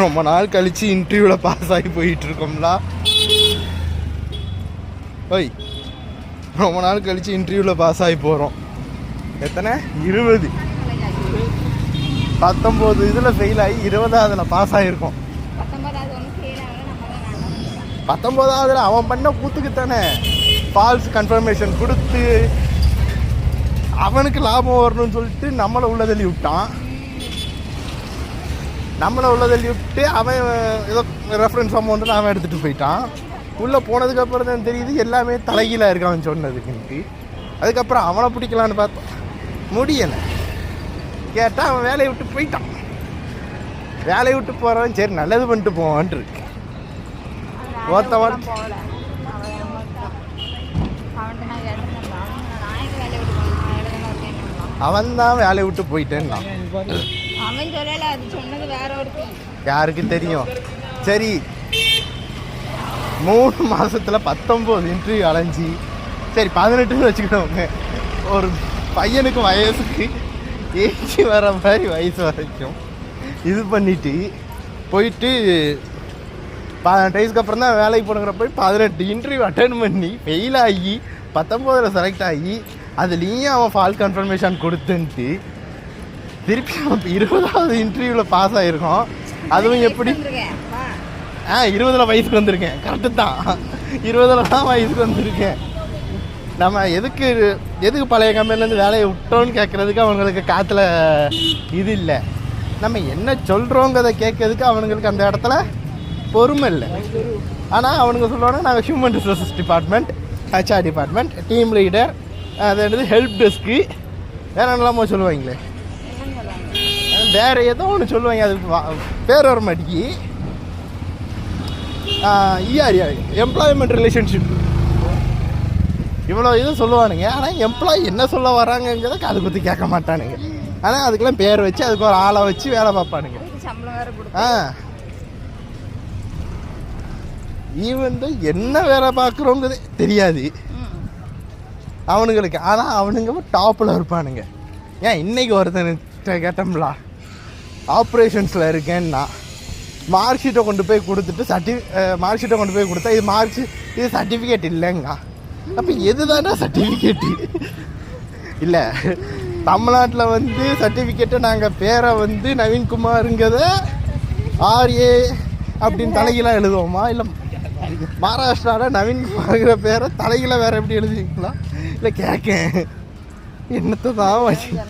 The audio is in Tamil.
ரொம்ப நாள் கழிச்சு இன்டர்வியூவில் பாஸ் ஆகி போயிட்டுருக்கோம்லா. ஓய், ரொம்ப நாள் கழிச்சு இன்டர்வியூவில் பாஸ் ஆகி போகிறோம். எத்தனை? 20. 19 இதில் ஃபெயில் ஆகி 20ஆவதுல பாஸ் ஆகிருக்கோம். 19ஆவதுல அவன் பண்ண கூத்துக்கு தானே ஃபால்ஸ் கன்ஃபர்மேஷன் கொடுத்து அவனுக்கு லாபம் வரணும்னு சொல்லிட்டு நம்மளை உள்ள தள்ளி விட்டான். அவன் ஏதோ ரெஃபரன்ஸ் அமௌண்ட்டு அவன் எடுத்துகிட்டு போயிட்டான். உள்ளே போனதுக்கப்புறம் தான் தெரியுது எல்லாமே தலைகீழாக இருக்கு அவன் சொன்னதுக்குன்ட்டு. அதுக்கப்புறம் அவனை பிடிக்கலான்னு பார்த்தோம், முடியலை. கேட்டால் அவன் வேலையை விட்டு போயிட்டான். வேலையை விட்டு போகிறவன் சரி நல்லது பண்ணிட்டு போவான்ட்டு இருக்கு. ஒருத்தவன் அவன் தான் வேலையை விட்டு போயிட்டேன்னா யாருக்கு தெரியும். சரி, 3 மாதத்தில் 19 இன்டர்வியூ அலைஞ்சி, சரி 18ன்னு வச்சுக்கிட்டவங்க. ஒரு பையனுக்கு வயசுக்கு ஏஜி வர மாதிரி வயசு வரைக்கும் இது பண்ணிட்டு போயிட்டு 18 வயசுக்கு அப்புறம் தான் வேலைக்கு போனுங்கிற போய் 18 இன்டர்வியூ அட்டன் பண்ணி ஃபெயில் ஆகி 19ல் செலக்ட் ஆகி அதுலேயும் அவன் ஃபால்ஸ் கன்ஃபர்மேஷன் கொடுத்துன்ட்டு திருப்பி அவன் 20ஆவது இன்டர்வியூவில் பாஸ் ஆகிருக்கோம். அதுவும் எப்படி? 20ல் வயசுக்கு வந்திருக்கேன். கரெக்டு தான், 20ல் தான் வயசுக்கு வந்திருக்கேன். நம்ம எதுக்கு பழைய கம்பெனிலேருந்து வேலையை விட்டோன்னு கேட்குறதுக்கு அவங்களுக்கு காற்றுல இது இல்லை. நம்ம என்ன சொல்கிறோங்கிறத கேட்கறதுக்கு அவனுங்களுக்கு அந்த இடத்துல பொறுமை இல்லை. ஆனால் அவனுங்க சொல்லுவாங்க, நாங்கள் human resources department, HR department, team leader, அது என்னது ஹெல்ப் டெஸ்க்கு, வேறு என்னெல்லாமோ சொல்லுவாங்களே, வேறு ஏதோ ஒன்று சொல்லுவாங்க. அது பேர் வர மாட்டேங்கி. எம்ப்ளாய்மெண்ட் ரிலேஷன்ஷிப், இவ்வளோ இதுவும் சொல்லுவானுங்க. ஆனால் எம்ப்ளாயி என்ன சொல்ல வராங்கங்கிறத காது குத்தி கேட்க மாட்டானுங்க. ஆனால் அதுக்கெல்லாம் பேர் வச்சு அதுக்கு ஒரு ஆளை வச்சு வேலை பார்ப்பானுங்க. ஈவன் என்ன வேலை பார்க்குறோங்கிறது தெரியாது அவனுங்களுக்கு. ஆனால் அவனுங்க டாப்பில் இருப்பானுங்க. ஏன் இன்னைக்கு ஒருத்தன் கேட்டோம்லா, ஆப்ரேஷன்ஸில் இருக்கேன்னா மார்க் ஷீட்டை கொண்டு போய் கொடுத்துட்டு மார்க் ஷீட்டை கொண்டு போய் கொடுத்தா இது சர்டிஃபிகேட் இல்லைங்க. அப்போ எது தானே சர்டிஃபிகேட்டு இல்லை? தமிழ்நாட்டில் வந்து சர்டிஃபிகேட்டை நாங்கள் பேரை வந்து நவீன்குமாருங்கிறத RA அப்படின்னு தலைகீழாக எழுதுவோமா? இல்லை மகாராஷ்டிராவில் நவீன்குமாருங்கிற பேரை தலைகீழாக வேறு எப்படி எழுதுவீங்களா? இல்லை கேட்க என்னத்தை தான் வச்சு